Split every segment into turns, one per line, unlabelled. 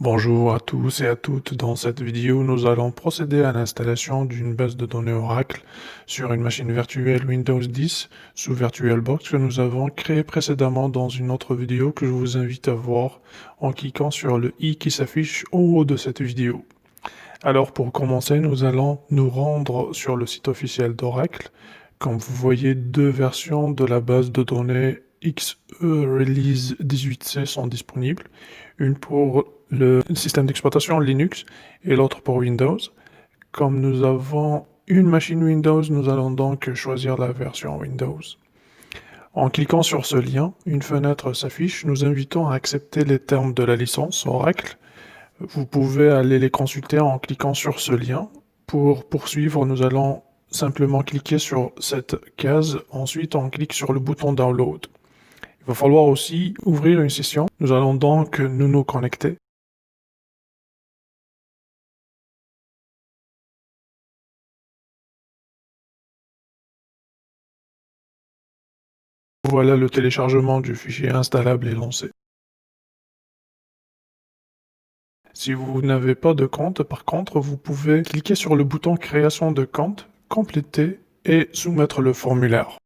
Bonjour à tous et à toutes. Dans cette vidéo, nous allons procéder à l'installation d'une base de données Oracle sur une machine virtuelle Windows 10 sous VirtualBox que nous avons créée précédemment dans une autre vidéo que je vous invite à voir en cliquant sur le i qui s'affiche au haut de cette vidéo. Alors pour commencer, nous allons nous rendre sur le site officiel d'Oracle. Comme vous voyez, deux versions de la base de données XE Release 18C sont disponibles, une pour le système d'exploitation Linux et l'autre pour Windows. Comme nous avons une machine Windows, nous allons donc choisir la version Windows. En cliquant sur ce lien, une fenêtre s'affiche. Nous invitons à accepter les termes de la licence Oracle. Vous pouvez aller les consulter en cliquant sur ce lien. Pour poursuivre, nous allons simplement cliquer sur cette case. Ensuite, on clique sur le bouton Download. Il va falloir aussi ouvrir une session. Nous allons donc nous connecter. Voilà, le téléchargement du fichier installable est lancé. Si vous n'avez pas de compte, par contre, vous pouvez cliquer sur le bouton Création de compte, compléter et soumettre le formulaire.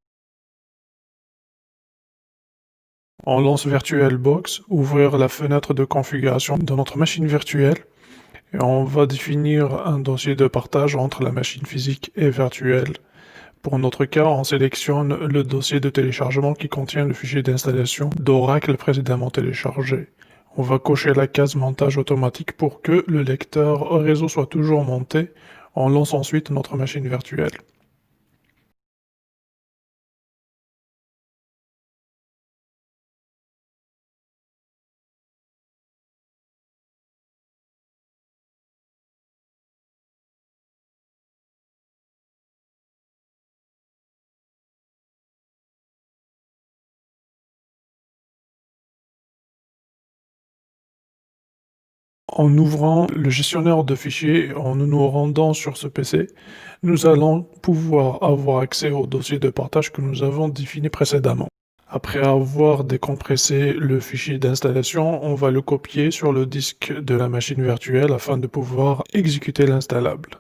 On lance VirtualBox, ouvrir la fenêtre de configuration de notre machine virtuelle et on va définir un dossier de partage entre la machine physique et virtuelle. Pour notre cas, on sélectionne le dossier de téléchargement qui contient le fichier d'installation d'Oracle précédemment téléchargé. On va cocher la case montage automatique pour que le lecteur réseau soit toujours monté. On lance ensuite notre machine virtuelle. En ouvrant le gestionnaire de fichiers et en nous rendant sur ce PC, nous allons pouvoir avoir accès au dossier de partage que nous avons défini précédemment. Après avoir décompressé le fichier d'installation, on va le copier sur le disque de la machine virtuelle afin de pouvoir exécuter l'installable.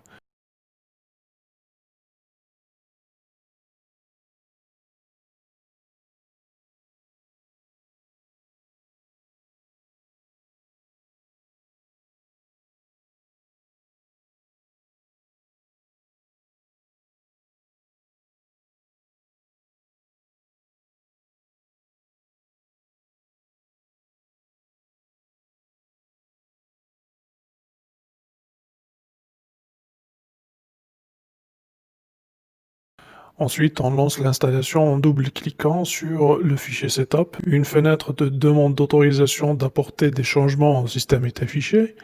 Ensuite, on lance l'installation en double-cliquant sur le fichier Setup. Une fenêtre de demande d'autorisation d'apporter des changements au système est affichée.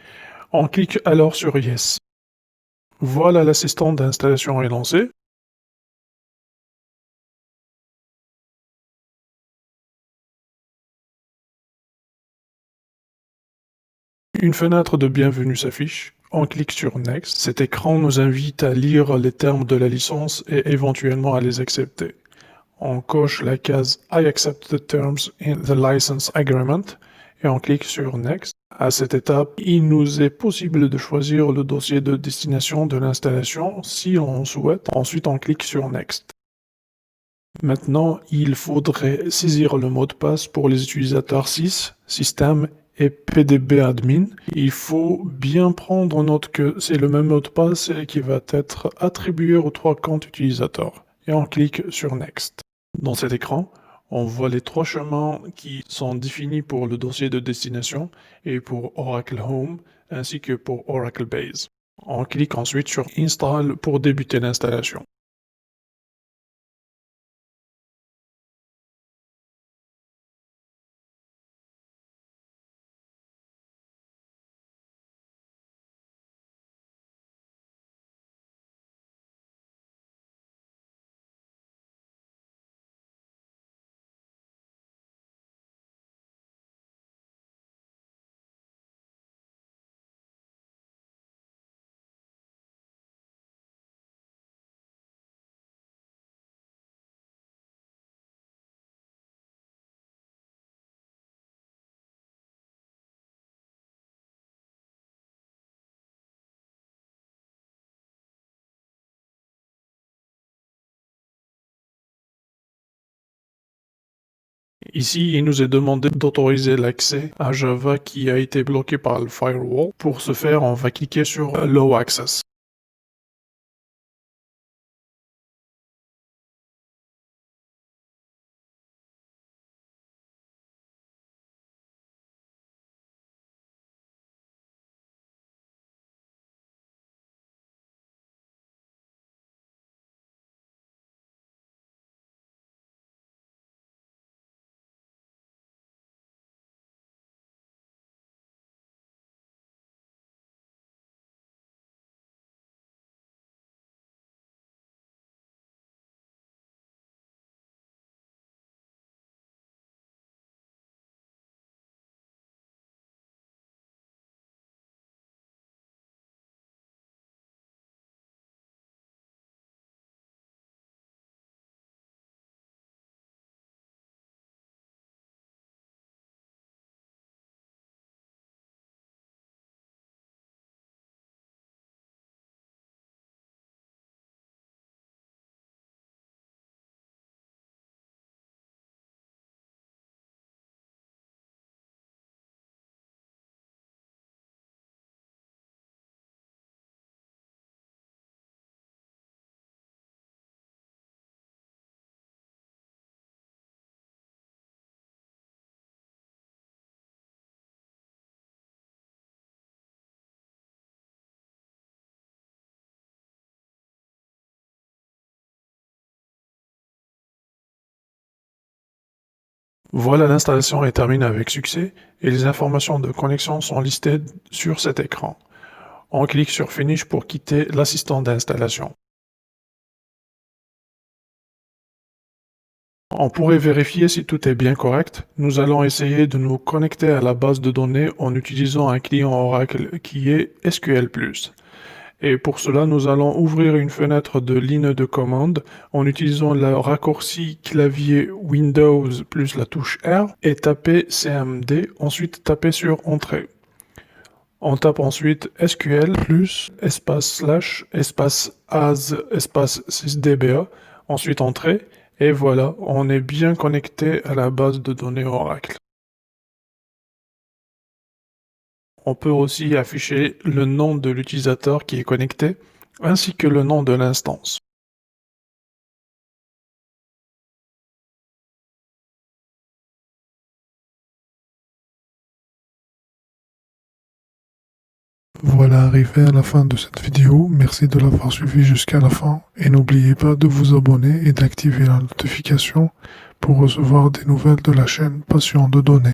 On clique alors sur Yes. Voilà, l'assistant d'installation est lancé. Une fenêtre de bienvenue s'affiche. On clique sur Next. Cet écran nous invite à lire les termes de la licence et éventuellement à les accepter. On coche la case I accept the terms in the license agreement et on clique sur Next. À cette étape, il nous est possible de choisir le dossier de destination de l'installation si on souhaite. Ensuite, on clique sur Next. Maintenant, il faudrait saisir le mot de passe pour les utilisateurs SIS, système et PDB-admin. Il faut bien prendre note que c'est le même mot de passe qui va être attribué aux trois comptes utilisateurs. Et on clique sur Next. Dans cet écran, on voit les trois chemins qui sont définis pour le dossier de destination et pour Oracle Home ainsi que pour Oracle Base. On clique ensuite sur Install pour débuter l'installation. Ici, il nous est demandé d'autoriser l'accès à Java qui a été bloqué par le firewall. Pour ce faire, on va cliquer sur Allow Access. Voilà, l'installation est terminée avec succès et les informations de connexion sont listées sur cet écran. On clique sur Finish pour quitter l'assistant d'installation. On pourrait vérifier si tout est bien correct. Nous allons essayer de nous connecter à la base de données en utilisant un client Oracle qui est SQL+. Et pour cela, nous allons ouvrir une fenêtre de ligne de commande en utilisant le raccourci clavier Windows plus la touche R et taper CMD, ensuite taper sur Entrée. On tape ensuite SQL plus espace / espace as espace sysdba, ensuite Entrée, et voilà, on est bien connecté à la base de données Oracle. On peut aussi afficher le nom de l'utilisateur qui est connecté, ainsi que le nom de l'instance.
Voilà arrivé à la fin de cette vidéo, merci de l'avoir suivi jusqu'à la fin et n'oubliez pas de vous abonner et d'activer la notification pour recevoir des nouvelles de la chaîne Passion de données.